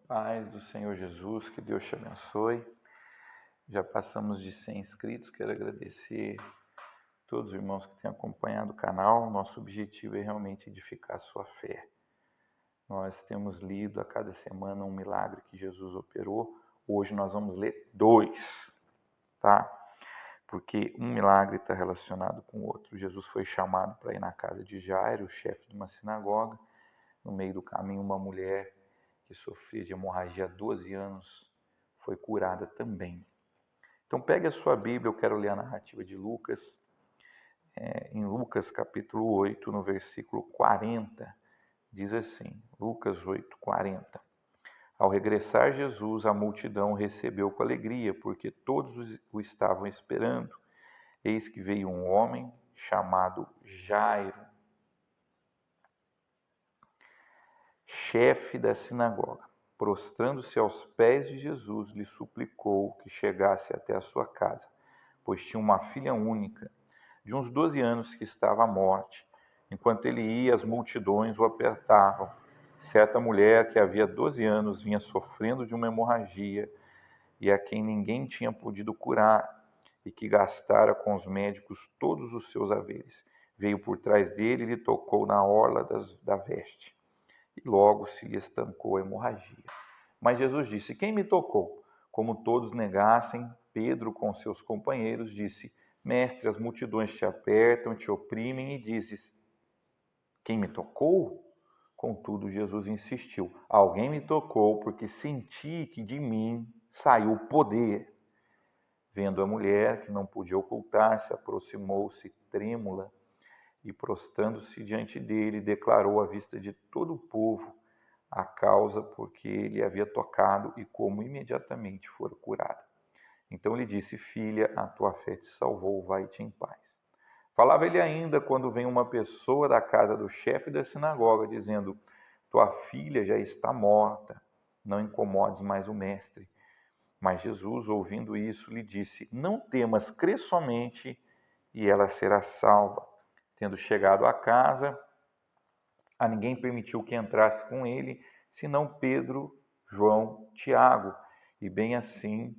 Paz do Senhor Jesus, que Deus te abençoe. Já passamos de 100 inscritos, quero agradecer a todos os irmãos que têm acompanhado o canal. Nosso objetivo é realmente edificar a sua fé. Nós temos lido a cada semana um milagre que Jesus operou. Hoje nós vamos ler 2, tá? Porque um milagre está relacionado com o outro. Jesus foi chamado para ir na casa de Jairo, o chefe de uma sinagoga. No meio do caminho, uma mulher que sofria de hemorragia há 12 anos foi curada também. Então pegue a sua Bíblia, eu quero ler a narrativa de Lucas, em Lucas capítulo 8, no versículo 40, diz assim, Lucas 8, 40. Ao regressar Jesus, a multidão o recebeu com alegria, porque todos o estavam esperando. Eis que veio um homem chamado Jairo, chefe da sinagoga. Prostrando-se aos pés de Jesus, lhe suplicou que chegasse até a sua casa, pois tinha uma filha única, de uns 12 anos, que estava à morte. Enquanto ele ia, as multidões o apertavam. Certa mulher que havia 12 anos vinha sofrendo de uma hemorragia e a quem ninguém tinha podido curar e que gastara com os médicos todos os seus haveres, veio por trás dele e lhe tocou na orla da veste. E logo se lhe estancou a hemorragia. Mas Jesus disse: quem me tocou? Como todos negassem, Pedro, com seus companheiros, disse: Mestre, as multidões te apertam, te oprimem, e dizes: quem me tocou? Contudo, Jesus insistiu: alguém me tocou, porque senti que de mim saiu poder. Vendo a mulher, que não podia ocultar-se, aproximou-se trêmula e, prostrando-se diante dele, declarou à vista de todo o povo a causa porque ele havia tocado e como imediatamente fora curada. Então lhe disse: filha, a tua fé te salvou, vai-te em paz. Falava ele ainda quando vem uma pessoa da casa do chefe da sinagoga, dizendo: tua filha já está morta, não incomodes mais o mestre. Mas Jesus, ouvindo isso, lhe disse: não temas, crê somente e ela será salva. Tendo chegado à casa, a ninguém permitiu que entrasse com ele, senão Pedro, João, Tiago, e bem assim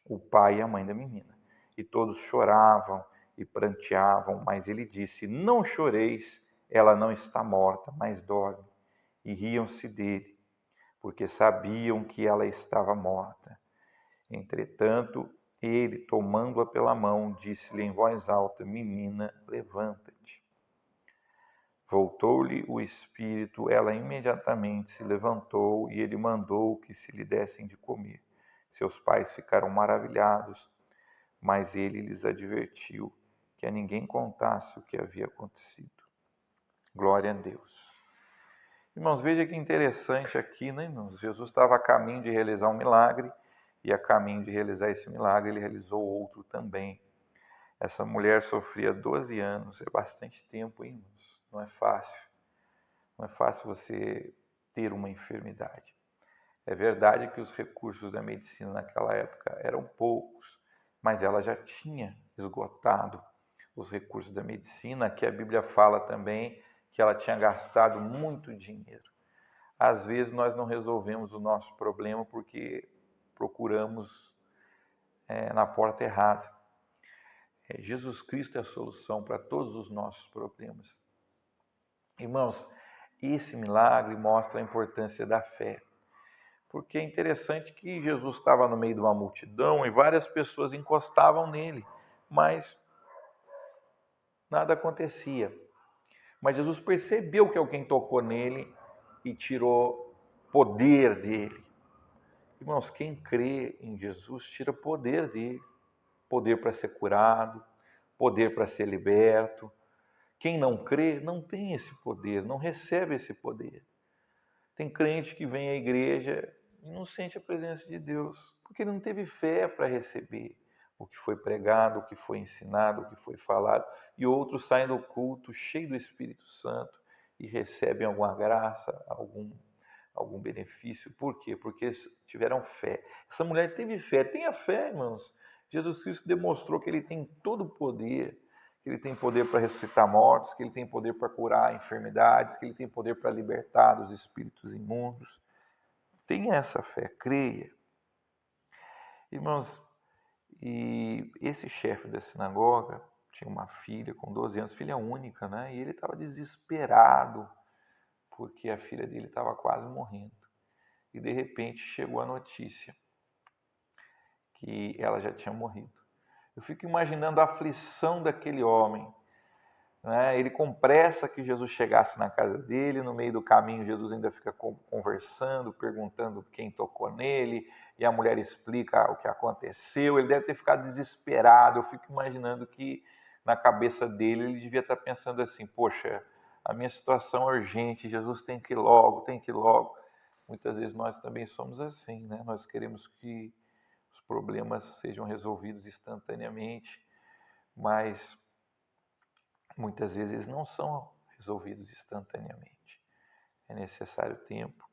o pai e a mãe da menina. E todos choravam e pranteavam, mas ele disse: não choreis, ela não está morta, mas dorme. E riam-se dele, porque sabiam que ela estava morta. Entretanto, ele, tomando-a pela mão, disse-lhe em voz alta: menina, levanta-te. Voltou-lhe o espírito, ela imediatamente se levantou e ele mandou que se lhe dessem de comer. Seus pais ficaram maravilhados, mas ele lhes advertiu que a ninguém contasse o que havia acontecido. Glória a Deus. Irmãos, veja que interessante aqui, né, irmãos? Jesus estava a caminho de realizar um milagre e a caminho de realizar esse milagre, ele realizou outro também. Essa mulher sofria 12 anos, é bastante tempo, hein, irmãos? Não é fácil. Não é fácil você ter uma enfermidade. É verdade que os recursos da medicina naquela época eram poucos, mas ela já tinha esgotado os recursos da medicina, que a Bíblia fala também que ela tinha gastado muito dinheiro. Às vezes nós não resolvemos o nosso problema porque procuramos na porta errada. Jesus Cristo é a solução para todos os nossos problemas. Irmãos, esse milagre mostra a importância da fé. Porque é interessante que Jesus estava no meio de uma multidão e várias pessoas encostavam nele, mas nada acontecia. Mas Jesus percebeu que alguém tocou nele e tirou poder dele. Irmãos, quem crê em Jesus tira poder dele. Poder para ser curado, poder para ser liberto. Quem não crê não tem esse poder, não recebe esse poder. Tem crente que vem à igreja e não sente a presença de Deus, porque ele não teve fé para receber o que foi pregado, o que foi ensinado, o que foi falado, e outros saem do culto cheio do Espírito Santo e recebem alguma graça, algum benefício. Por quê? Porque tiveram fé. Essa mulher teve fé. Tenha fé, irmãos. Jesus Cristo demonstrou que ele tem todo o poder, que ele tem poder para ressuscitar mortos, que ele tem poder para curar enfermidades, que ele tem poder para libertar dos espíritos imundos. Tenha essa fé, creia. Irmãos, e esse chefe da sinagoga tinha uma filha com 12 anos, filha única, né? E ele estava desesperado porque a filha dele estava quase morrendo. E de repente chegou a notícia que ela já tinha morrido. Eu fico imaginando a aflição daquele homem, né? Ele com pressa que Jesus chegasse na casa dele, no meio do caminho Jesus ainda fica conversando, perguntando quem tocou nele, e a mulher explica o que aconteceu. Ele deve ter ficado desesperado. Eu fico imaginando que na cabeça dele ele devia estar pensando assim: poxa, a minha situação é urgente, Jesus tem que ir logo, tem que ir logo. Muitas vezes nós também somos assim, né? Nós queremos que os problemas sejam resolvidos instantaneamente, mas muitas vezes eles não são resolvidos instantaneamente. É necessário tempo.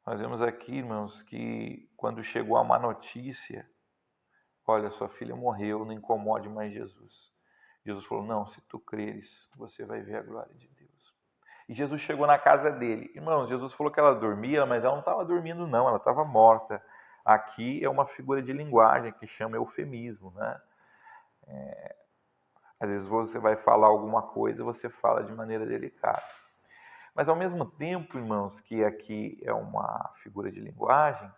Nós vemos aqui, irmãos, que quando chegou a má notícia, olha, sua filha morreu, não incomode mais Jesus. Jesus falou, não, se tu creres, você vai ver a glória de Deus. E Jesus chegou na casa dele. Irmãos, Jesus falou que ela dormia, mas ela não estava dormindo não, ela estava morta. Aqui é uma figura de linguagem que chama eufemismo, né? Às vezes você vai falar alguma coisa, você fala de maneira delicada. Mas ao mesmo tempo, irmãos, que aqui é uma figura de linguagem,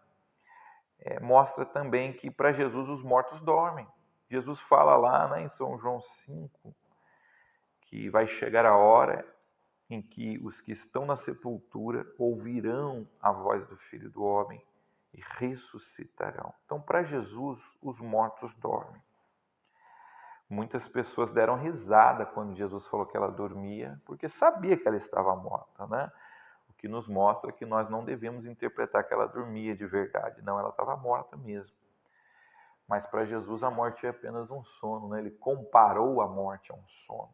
mostra também que para Jesus os mortos dormem. Jesus fala lá, né, em São João 5, que vai chegar a hora em que os que estão na sepultura ouvirão a voz do Filho do Homem e ressuscitarão. Então, para Jesus, os mortos dormem. Muitas pessoas deram risada quando Jesus falou que ela dormia, porque sabia que ela estava morta, né? O que nos mostra que nós não devemos interpretar que ela dormia de verdade. Não, ela estava morta mesmo. Mas para Jesus a morte é apenas um sono, né? Ele comparou a morte a um sono.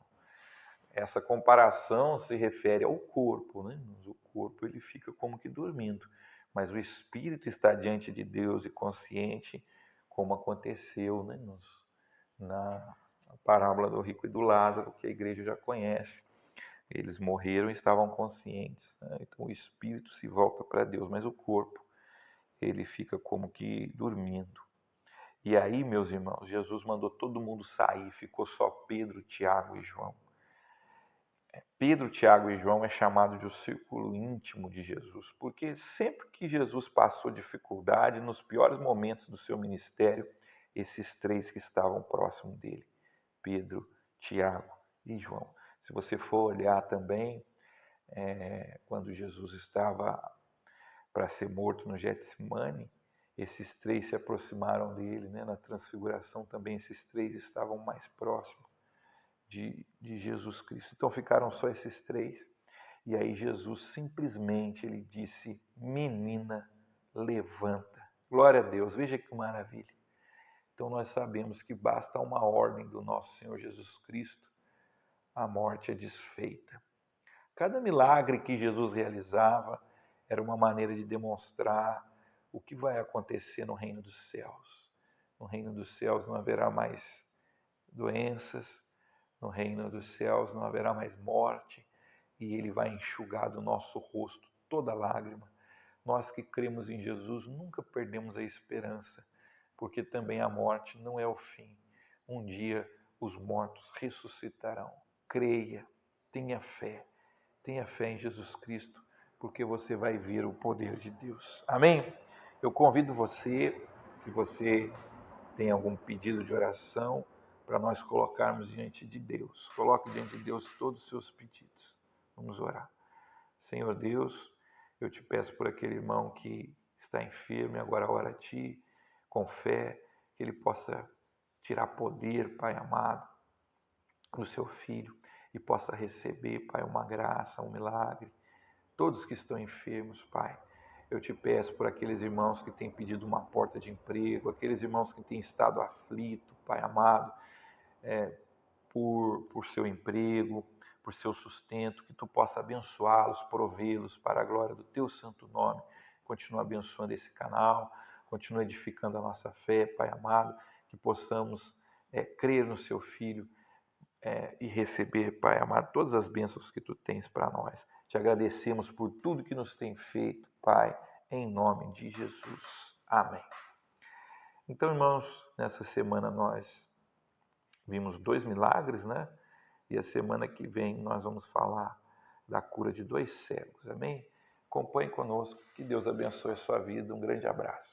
Essa comparação se refere ao corpo, né? O corpo ele fica como que dormindo, mas o espírito está diante de Deus e consciente, como aconteceu, né? Na parábola do rico e do Lázaro, que a igreja já conhece. Eles morreram e estavam conscientes, né? Então o espírito se volta para Deus, mas o corpo ele fica como que dormindo. E aí, meus irmãos, Jesus mandou todo mundo sair, ficou só Pedro, Tiago e João. Pedro, Tiago e João é chamado de o círculo íntimo de Jesus, porque sempre que Jesus passou dificuldade, nos piores momentos do seu ministério, esses três que estavam próximo dele, Pedro, Tiago e João. Se você for olhar também, quando Jesus estava para ser morto no Getsemane, esses três se aproximaram dele, né? Na transfiguração também esses três estavam mais próximos de Jesus Cristo. Então ficaram só esses três. E aí Jesus simplesmente ele disse, menina, levanta. Glória a Deus, veja que maravilha. Então nós sabemos que basta uma ordem do nosso Senhor Jesus Cristo, a morte é desfeita. Cada milagre que Jesus realizava era uma maneira de demonstrar o que vai acontecer no reino dos céus. No reino dos céus não haverá mais doenças, no reino dos céus não haverá mais morte, e Ele vai enxugar do nosso rosto toda lágrima. Nós que cremos em Jesus nunca perdemos a esperança, porque também a morte não é o fim. Um dia os mortos ressuscitarão. Creia, tenha fé em Jesus Cristo, porque você vai ver o poder de Deus. Amém? Eu convido você, se você tem algum pedido de oração, para nós colocarmos diante de Deus. Coloque diante de Deus todos os seus pedidos. Vamos orar. Senhor Deus, eu te peço por aquele irmão que está enfermo e agora ora a Ti, com fé, que ele possa tirar poder, Pai amado, do seu filho e possa receber, Pai, uma graça, um milagre. Todos que estão enfermos, Pai, eu te peço por aqueles irmãos que têm pedido uma porta de emprego, aqueles irmãos que têm estado aflito, Pai amado, por seu emprego, por seu sustento, que Tu possa abençoá-los, provê-los para a glória do Teu santo nome. Continua abençoando esse canal, continua edificando a nossa fé, Pai amado, que possamos crer no Seu Filho e receber, Pai amado, todas as bênçãos que Tu tens para nós. Te agradecemos por tudo que nos tem feito, Pai, em nome de Jesus. Amém. Então, irmãos, nessa semana nós vimos 2 milagres, né? E a semana que vem nós vamos falar da cura de 2 cegos. Amém? Acompanhe conosco. Que Deus abençoe a sua vida. Um grande abraço.